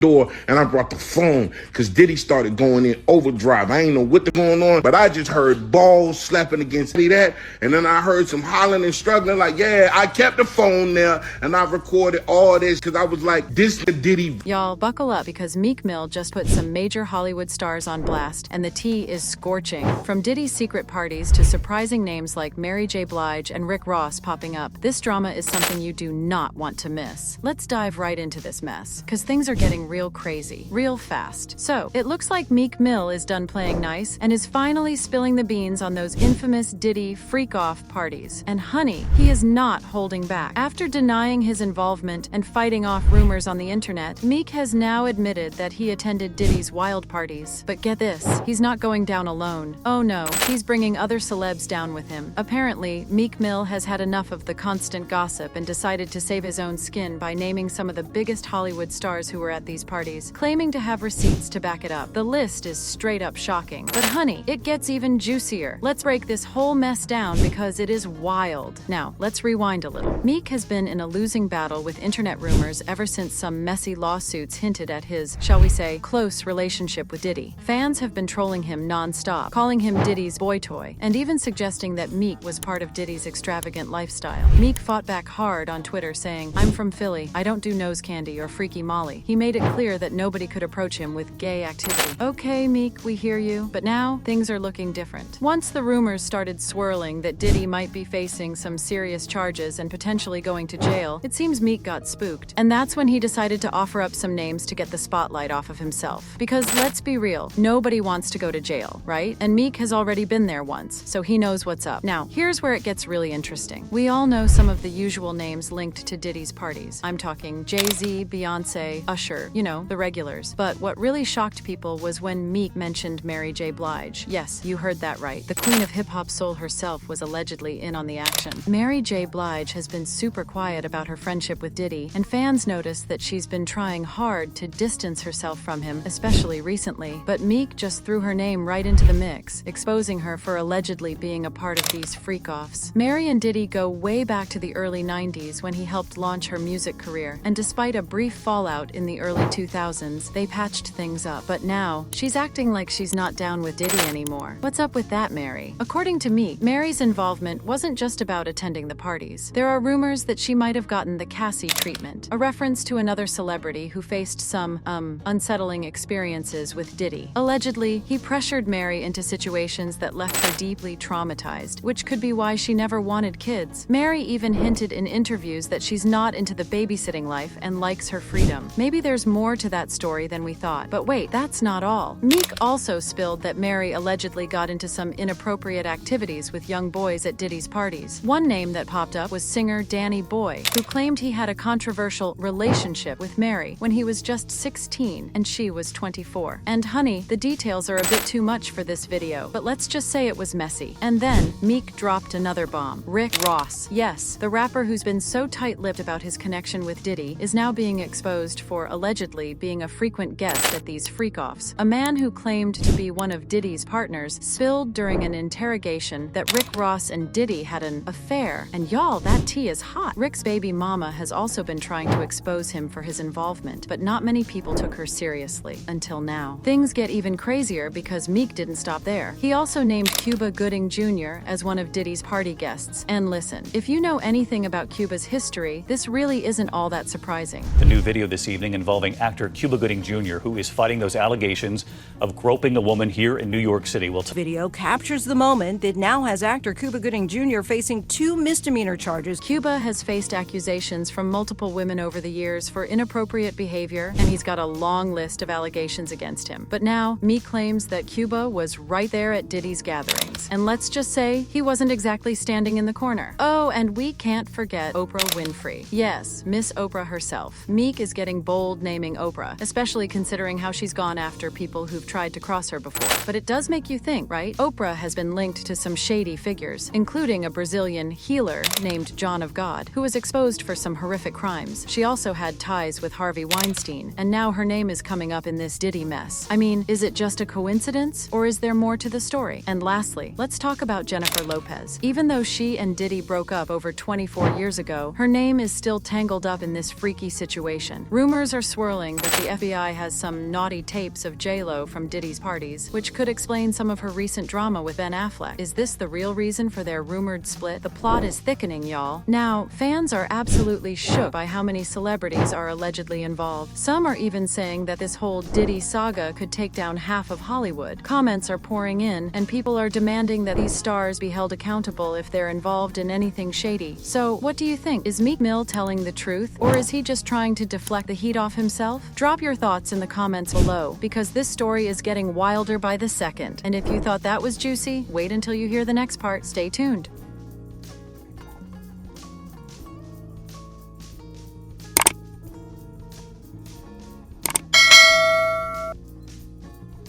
door and I brought the phone because Diddy started going in overdrive. I ain't know what going on, but I just heard balls slapping against that, and then I heard some hollering and struggling like, yeah, I kept the phone there and I recorded all this because I was like, this is Diddy. Y'all, buckle up because Meek Mill just put some major Hollywood stars on blast, and the tea is scorching. From Diddy's secret parties to surprising names like Mary J. Blige and Rick Ross popping up, this drama is something you do not want to miss. Let's dive right into this mess, because things are getting real crazy, real fast. So, it looks like Meek Mill is done playing nice and is finally spilling the beans on those infamous Diddy freak-off parties. And honey, he is not holding back. After denying his involvement and fighting off rumors on the internet, Meek has now admitted that he attended Diddy's wild parties. But get this, he's not going down alone. Oh no, he's bringing other celebs down with him. Apparently, Meek Mill has had enough of the constant gossip and decided to save his own skin by naming some of the biggest Hollywood stars who were at these parties, claiming to have receipts to back it up. The list is straight up shocking. But honey, it gets even juicier. Let's break this whole mess down because it is wild. Now, let's rewind a little. Meek has been in a losing battle with internet rumors ever since some messy lawsuits hinted at his, shall we say, close relationship with Diddy. Fans have been trolling him non-stop, calling him Diddy's boy toy, and even suggesting that Meek was part of Diddy's extravagant lifestyle. Meek fought back hard on Twitter saying, "I'm from Philly, I don't do nose candy or freaky molly." He made it clear that nobody could approach him with gay activity. Okay, Meek, we hear you, but now things are looking different. Once the rumors started swirling that Diddy might be facing some serious charges and potentially going to jail, it seems Meek got spooked. And that's when he decided to offer up some names to get the spotlight off of himself. Because let's be real, nobody wants to go to jail, right? And Meek has already been there once, so he knows what's up. Now, here's where it gets really interesting. We all know some of the usual names linked to Diddy's parties. I'm talking Jay-Z, Beyonce, Usher, you know, the regulars. But what really shocked people was when Meek mentioned Mary J. Blige. Yes, you heard that right. The queen of hip-hop soul herself was allegedly in on the action. Mary J. Blige has been super quiet about her friendship with Diddy, and fans notice that she's been trying hard to distance herself from him, especially recently. But Meek just threw her name right into the mix, exposing her for allegedly being a part of these freak-offs. Mary and Diddy go way back to the early 90s when he helped launch her music career, and despite a brief fallout in the early 2000s, they patched things up. But now, she's acting like she's not down with Diddy anymore. What's up with that, Mary? According to Meek, Mary's involvement wasn't just about attending the parties. There are rumors that she might have gotten the Cassie treatment, a reference to another celebrity who faced some, unsettling experiences with Diddy. Allegedly, he pressured Mary into situations that left her deeply traumatized, which could be why she never wanted kids. Mary even hinted in interviews that she's not into the babysitting life and likes her freedom. Maybe there's more to that story than we thought. But wait, that's not all. Meek also spilled that Mary allegedly got into some inappropriate activities with young boys at Diddy's parties. One name that popped up was singer Danny Boy, who claimed he had a controversial relationship with Mary when he was just 16 and she was 24. And honey, the details are a bit too much for this video, but let's just say it was messy. And then, Meek dropped another bomb. Rick Ross. Yes, the rapper who's been so tight-lipped about his connection with Diddy is now being exposed for allegedly being a frequent guest at these freak-offs. A man who claimed to be one of Diddy's partners spilled during an interrogation that Rick Ross and Diddy had an affair. And y'all, that tea is hot. Rick's baby mama has also been trying to expose him for his involvement, but not many people took her seriously until now. Things get even crazier because Meek didn't stop there. He also named Cuba Gooding Jr. as one of Diddy's party guests. And listen, if you know anything about Cuba's history, this really isn't all that surprising. The new video this evening involving actor Cuba Gooding Jr., who is fighting those allegations of groping a woman here in New York City. Video captures the moment that now has actor Cuba Gooding Jr. facing 2 misdemeanor charges. Cuba has faced accusations from multiple women over the years for inappropriate behavior, and he's got a long list of allegations against him. But now, Meek claims that Cuba was right there at Diddy's gatherings. And let's just say, he wasn't exactly standing in the corner. Oh, and we can't forget Oprah Winfrey. Yes, Miss Oprah herself. Meek is getting bold naming Oprah, especially considering how she's gone after people who've tried to cross her before. But it does make you think, right? Oprah has been linked to some shady figures, including a Brazilian healer named John of God, who was exposed for some horrific crimes. She also had ties with Harvey Weinstein, and now her name is coming up in this Diddy mess. I mean, is it just a coincidence, or is there more to the story? And lastly, let's talk about Jennifer Lopez. Even though she and Diddy broke up over 24 years ago, her name is still tangled up in this freaky situation. Rumors are swirling swirling that the FBI has some naughty tapes of J-Lo from Diddy's parties, which could explain some of her recent drama with Ben Affleck. Is this the real reason for their rumored split? The plot is thickening, y'all. Now, fans are absolutely shook by how many celebrities are allegedly involved. Some are even saying that this whole Diddy saga could take down half of Hollywood. Comments are pouring in, and people are demanding that these stars be held accountable if they're involved in anything shady. So, what do you think? Is Meek Mill telling the truth, or is he just trying to deflect the heat off himself? Drop your thoughts in the comments below, because this story is getting wilder by the second. And if you thought that was juicy, wait until you hear the next part. Stay tuned.